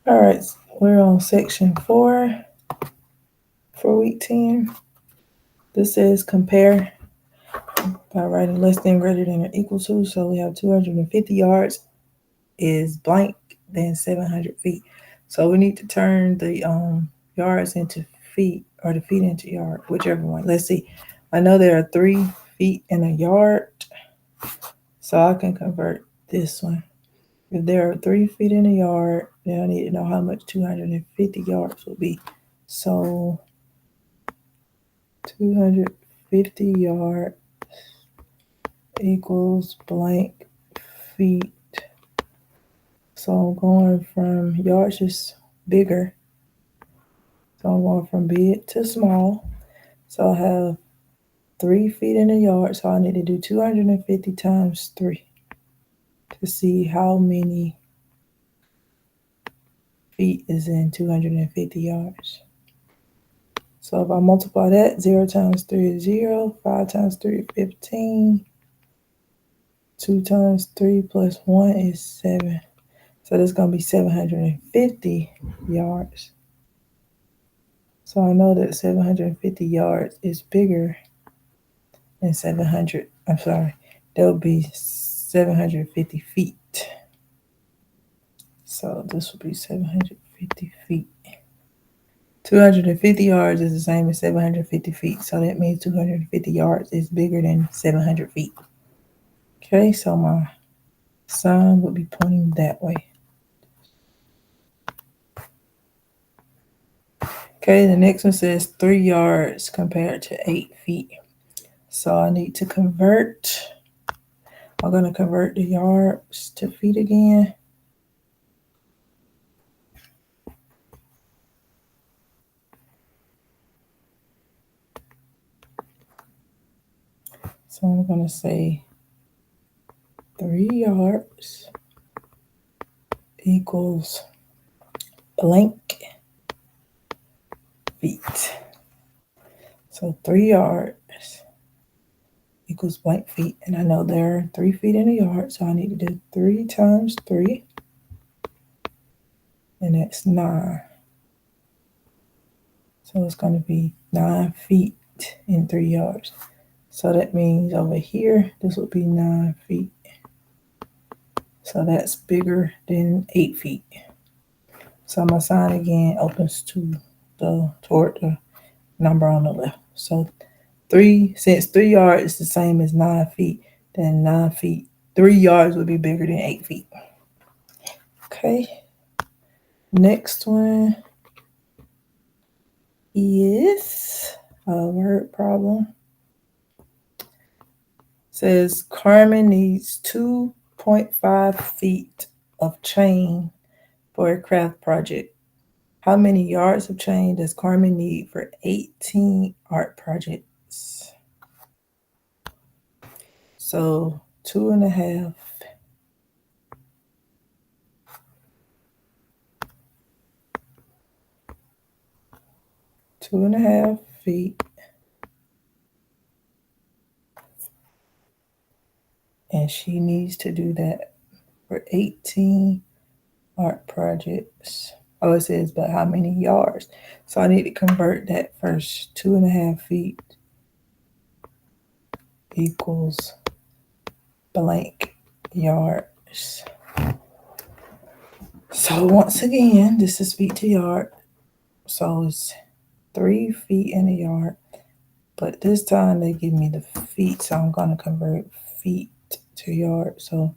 All right, we're on section 4 for week 10. This says compare by writing less than, greater than, or equal to. So we have 250 yards is blank than 700 feet. So we need to turn the yards into feet or the feet into yard, whichever one. Let's see. I know there are 3 feet in a yard, so I can convert this one. If there are 3 feet in a yard, then I need to know how much 250 yards will be. So 250 yards equals blank feet. So I'm going from yards is bigger. So I'm going from big to small. So I have 3 feet in a yard. So I need to do 250 times 3 to see how many feet is in 250 yards. So if I multiply that, 0 times 3 is 0, 5 times 3 is 15, 2 times 3 plus 1 is 7. So that's going to be 750 yards. So I know that 750 yards is bigger than 700. I'm sorry, that would be 750 feet. So this would be 750 feet. 250 yards is the same as 750 feet. So that means 250 yards is bigger than 700 feet. Okay, so my sign would be pointing that way. Okay, the next one says 3 yards compared to 8 feet. So I need to convert. I'm going to convert the yards to feet again. So I'm going to say 3 yards equals blank feet. So 3 yards equals blank feet. And I know there are 3 feet in a yard, so I need to do 3 times 3. And that's 9. So it's going to be 9 feet in 3 yards. So that means over here, this would be 9 feet. So that's bigger than 8 feet. So my sign again opens to toward the number on the left. So since 3 yards is the same as 9 feet, then 9 feet, 3 yards would be bigger than 8 feet. Okay. Next one is a word problem. It says Carmen needs 2.5 feet of chain for a craft project. How many yards of chain does Carmen need for 18 art projects? So 2.5. 2.5 feet. And she needs to do that for 18 art projects. Oh, it says, but how many yards? So I need to convert that first. 2.5 feet equals blank yards. So once again, this is feet to yard. So it's 3 feet in a yard. But this time they give me the feet, so I'm going to convert feet to yard. So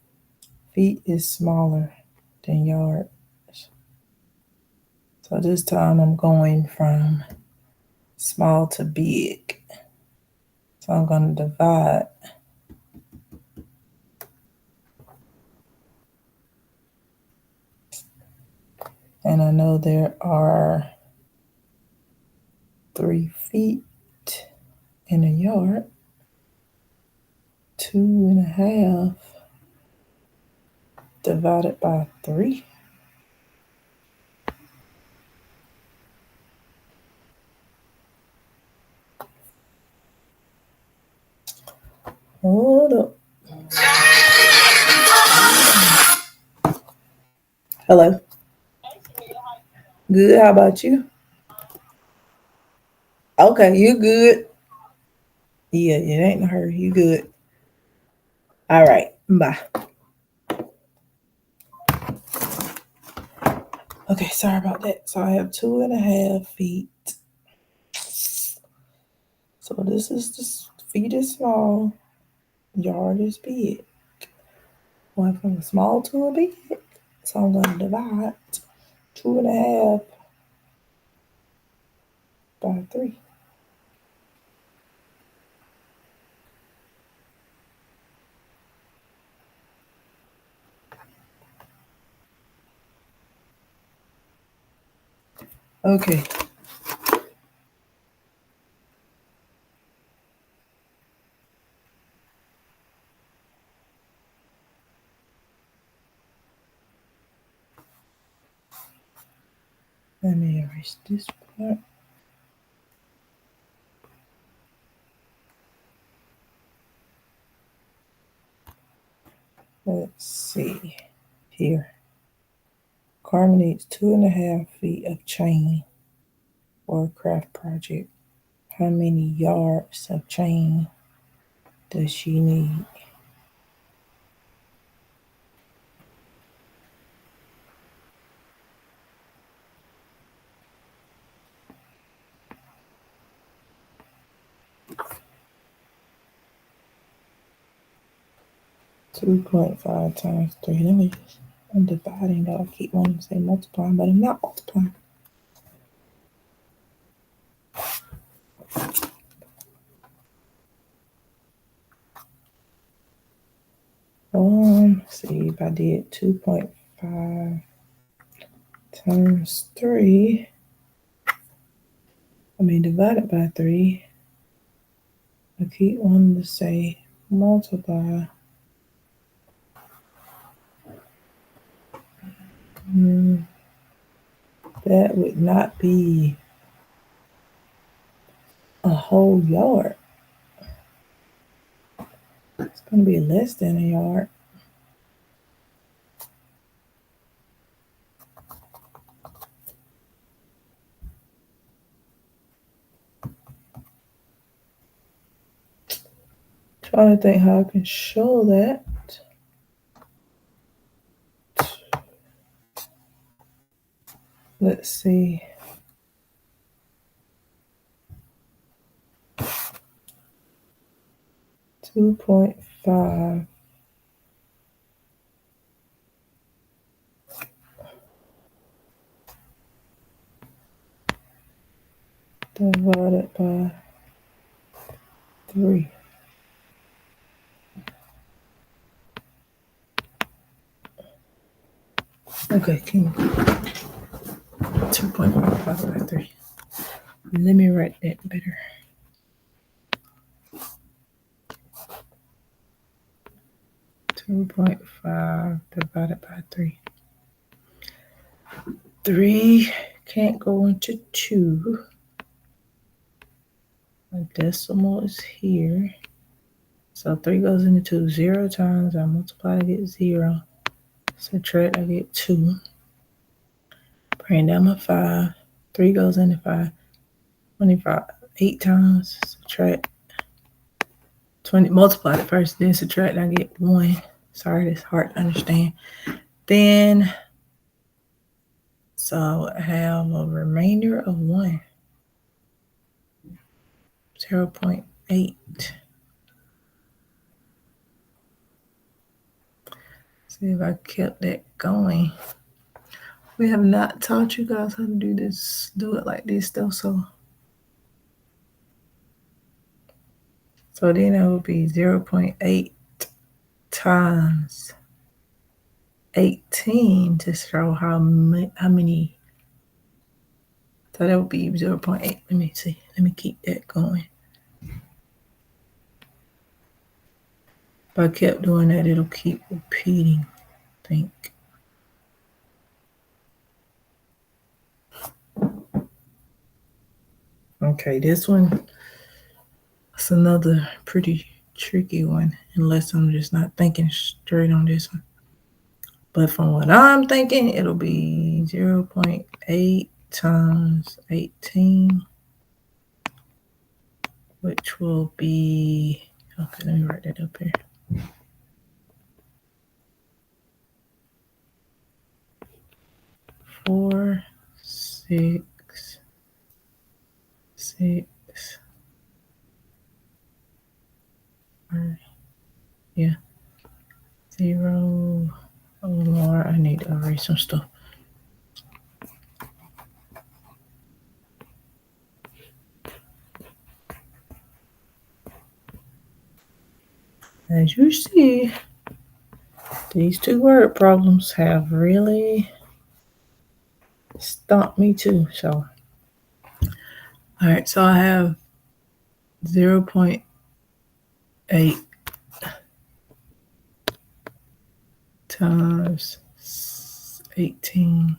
feet is smaller than yard. So this time I'm going from small to big. So I'm going to divide. And I know there are 3 feet in a yard. 2.5 divided by 3. Hold up. Hello. Good. How about you? Okay, you good. Yeah, it ain't no hurry. You good. All right. Bye. Okay, sorry about that. So I have 2.5 feet. So this is just feet is small, yard is big. Went from a small to a big. So I'm gonna divide 2.5 by 3. Okay. Let me erase this part. Let's see here. Carmen needs 2.5 feet of chain for a craft project. How many yards of chain does she need? $2.5 times 3. Let me just, I'm dividing though. I keep wanting to say multiplying, but I'm not multiplying. See if I did 2.5 times 3. Divided by 3. I keep wanting to say multiply. That would not be a whole yard. It's going to be less than a yard. Trying to think how I can show that. Let's see. $2.5 divided by 3. Okay, 2.5 by 3. Let me write that better. 2.5 divided by 3. 3 can't go into 2. A decimal is here. So 3 goes into 2. 0 times I multiply, I get 0. Subtract, I get 2. Bring down my 5. 3 goes into 5. 25. 8 times, subtract 20. Multiply it first, then subtract, I get 1. Sorry, that's hard to understand. Then, so I have a remainder of 1. 0.8. See if I kept that going. We have not taught you guys how to do this, do it like this though, so then it would be 0.8 times 18 to show how many. So that would be 0.8. Let me see. Let me keep that going. If I kept doing that, it'll keep repeating, I think. Okay, this one is another pretty tricky one, unless I'm just not thinking straight on this one. But from what I'm thinking, it'll be 0.8 times 18, which will be, okay, let me write that up here. 4, 6, 6, or, yeah, 0. Oh Lord, I need to erase some stuff. As you see, these two word problems have really stumped me too. So, all right, so I have 0.8 times 18.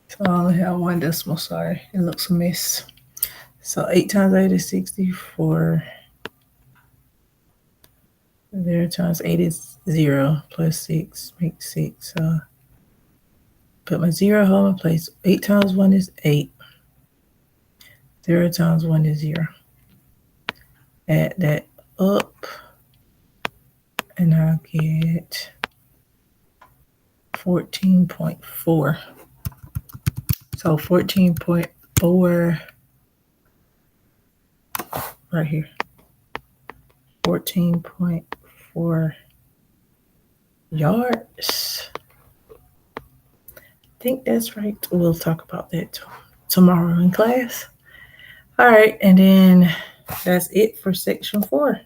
So I only have one decimal, sorry. It looks a mess. So 8 times 8 is 64. 0 times 8 is 0 plus 6 makes 6. So put my 0 home in place. 8 times 1 is 8. 0 times 1 is 0. Add that up, and I'll get 14.4. So 14.4 right here. 14.4 yards. I think that's right. We'll talk about that tomorrow in class. All right, and then that's it for section 4.